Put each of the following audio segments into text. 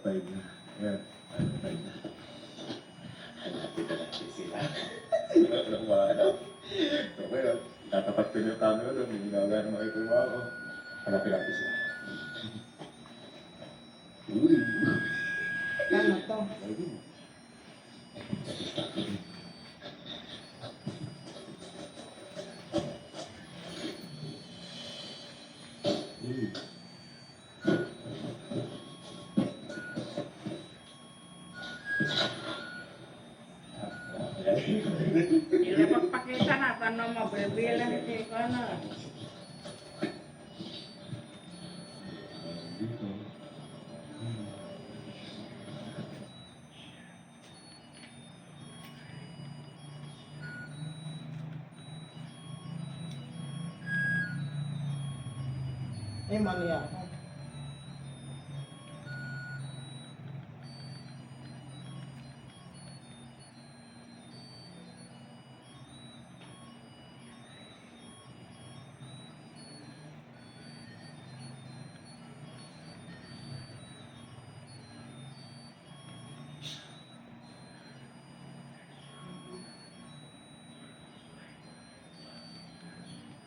5 na. Ayan, 5 na. Hanapin na natin sila. Ang mahanap. So ngayon, tatapat ko yung camera doon, hindi na wala na makikuha ako. Hanapin natin sila. Uy! Ano to? Ayun. Hindi pagpakita na, tanong mo, bibilang hindi ko ano. Dito. Eh, mali ako.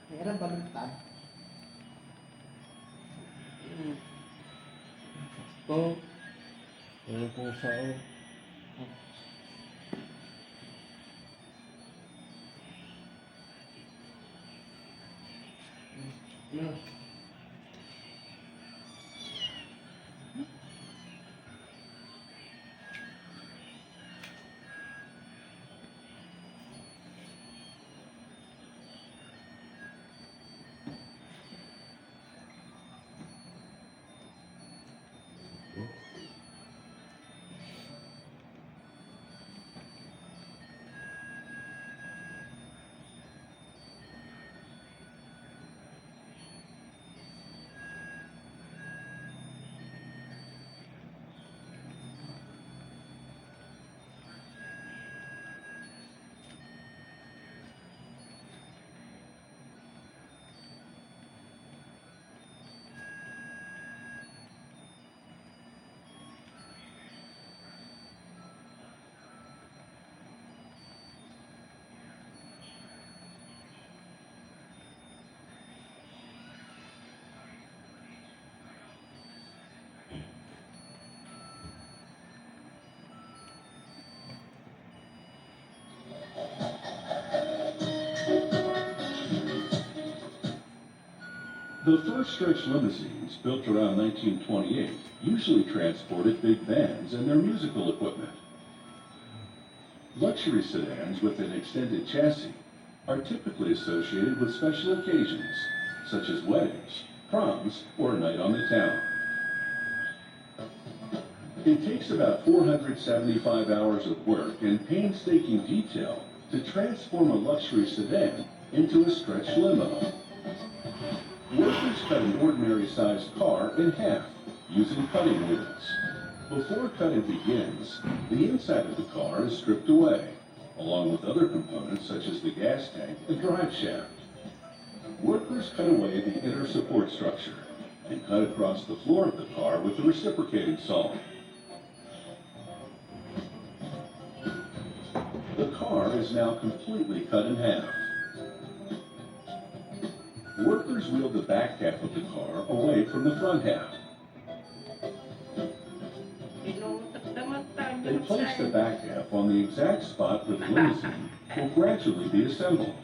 Meron baliktad. Po. Ano po sa No. The first stretch limousines, built around 1928, usually transported big bands and their musical equipment. Luxury sedans with an extended chassis are typically associated with special occasions, such as weddings, proms, or a night on the town. It takes about 475 hours of work and painstaking detail to transform a luxury sedan into a stretch limo. Workers cut an ordinary-sized car in half using cutting wheels. Before cutting begins, the inside of the car is stripped away, along with other components such as the gas tank and drive shaft. Workers cut away the inner support structure and cut across the floor of the car with the reciprocating saw. The car is now completely cut in half. Workers wheel the back half of the car away from the front half. They place the back half on the exact spot where the limousine will gradually be assembled.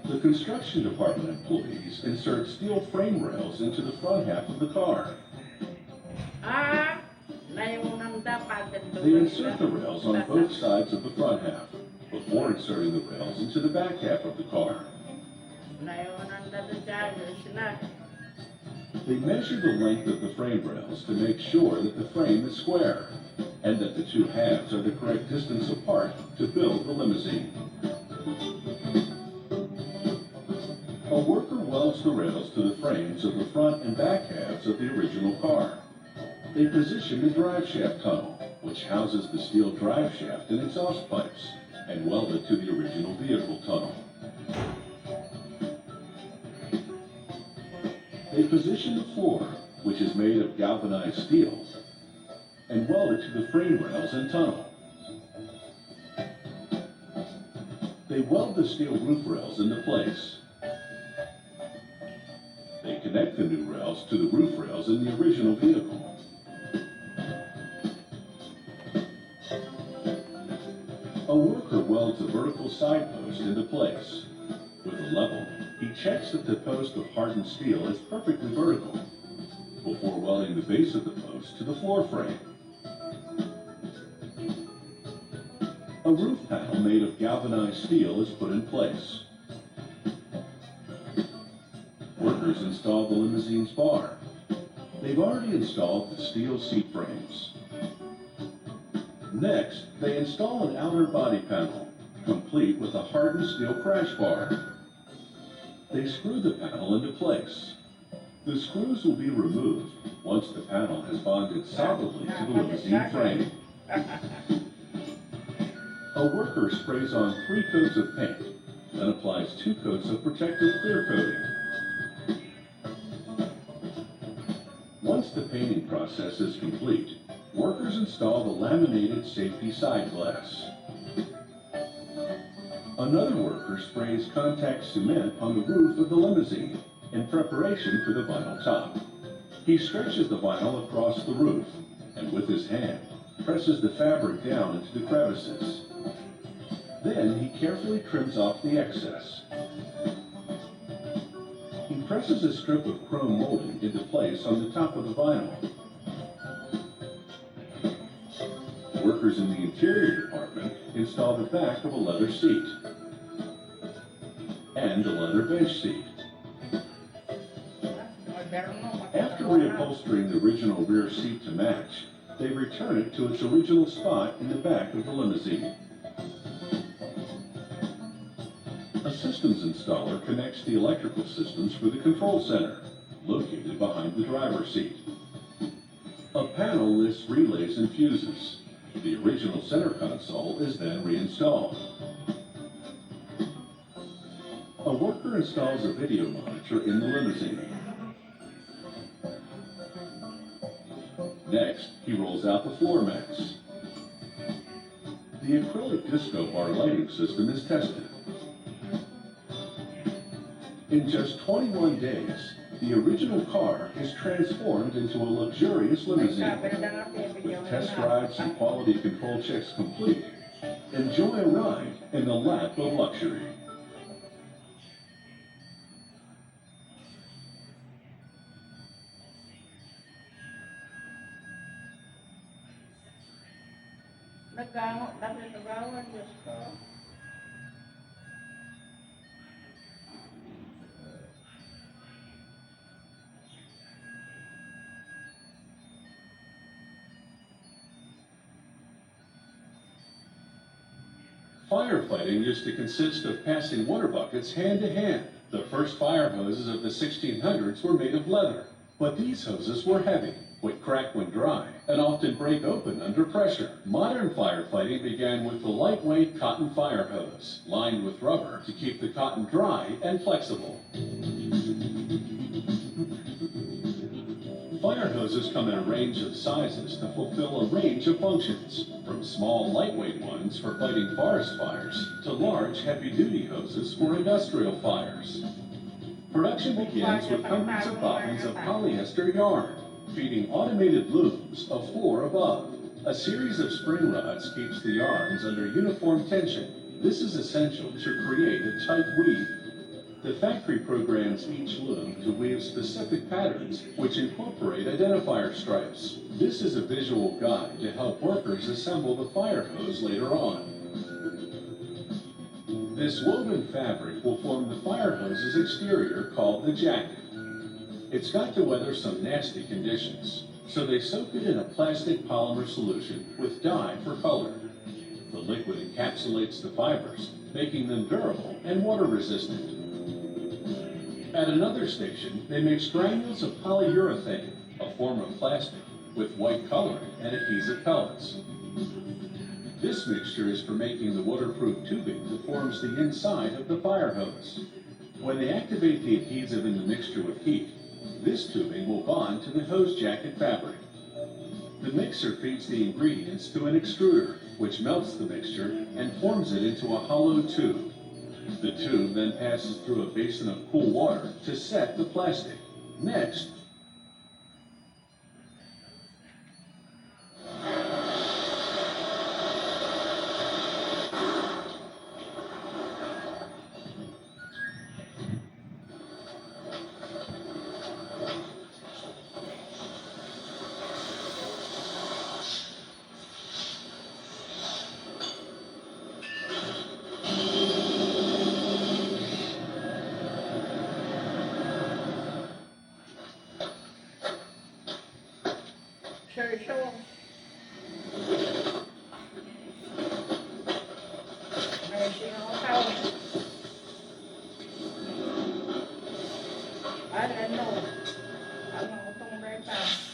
The construction department employees insert steel frame rails into the front half of the car. They insert the rails on both sides of the front half before inserting the rails into the back half of the car. They measure the length of the frame rails to make sure that the frame is square and that the two halves are the correct distance apart to build the limousine. A worker welds the rails to the frames of the front and back halves of the original car. They position the drive shaft tunnel, which houses the steel drive shaft and exhaust pipes, and weld it to the original vehicle tunnel. They position the floor, which is made of galvanized steel, and welded to the frame rails and tunnel. They weld the steel roof rails into place. They connect the new rails to the roof rails in the original vehicle. A worker welds a vertical side post into place. With a level, he checks that the post of hardened steel is perfectly vertical before welding the base of the post to the floor frame. A roof panel made of galvanized steel is put in place. Workers install the limousine's bar. They've already installed the steel seat frames. Next, they install an outer body panel, complete with a hardened steel crash bar. They screw the panel into place. The screws will be removed once the panel has bonded solidly to the limousine frame. A worker sprays on 3 coats of paint, then applies 2 coats of protective clear coating. Once the painting process is complete, workers install the laminated safety side glass. Another worker sprays contact cement on the roof of the limousine in preparation for the vinyl top. He stretches the vinyl across the roof and with his hand presses the fabric down into the crevices. Then he carefully trims off the excess. He presses a strip of chrome molding into place on the top of the vinyl. Workers in the interior department install the back of a leather seat and a leather bench seat. After reupholstering the original rear seat to match, they return it to its original spot in the back of the limousine. A systems installer connects the electrical systems for the control center, located behind the driver's seat. A panel lists relays and fuses. The original center console is then reinstalled. A worker installs a video monitor in the limousine. Next, he rolls out the floor mats. The acrylic disco bar lighting system is tested. In just 21 days, the original car is transformed into a luxurious limousine. With test drives and quality control checks complete, enjoy a ride in the lap of luxury. Firefighting used to consist of passing water buckets hand to hand. The first fire hoses of the 1600s were made of leather, but these hoses were heavy, would crack when dry, and often break open under pressure. Modern firefighting began with the lightweight cotton fire hose, lined with rubber to keep the cotton dry and flexible. Fire hoses come in a range of sizes to fulfill a range of functions, from small lightweight ones for fighting forest fires to large heavy-duty hoses for industrial fires. Production begins with hundreds of bobbins of polyester yarn, feeding automated looms of 4 above. A series of spring rods keeps the yarns under uniform tension. This is essential to create a tight weave. The factory programs each loom to weave specific patterns, which incorporate identifier stripes. This is a visual guide to help workers assemble the fire hose later on. This woven fabric will form the fire hose's exterior, called the jacket. It's got to weather some nasty conditions, so they soak it in a plastic polymer solution with dye for color. The liquid encapsulates the fibers, making them durable and water resistant. At another station, they mix granules of polyurethane, a form of plastic, with white coloring and adhesive pellets. This mixture is for making the waterproof tubing that forms the inside of the fire hose. When they activate the adhesive in the mixture with heat, This tubing will bond to the hose jacket fabric. The mixer feeds the ingredients to an extruder, which melts the mixture and forms it into a hollow tube. The tube then passes through a basin of cool water to set the plastic. Next, Show. May sinakaw. Ano? Ano itong reta?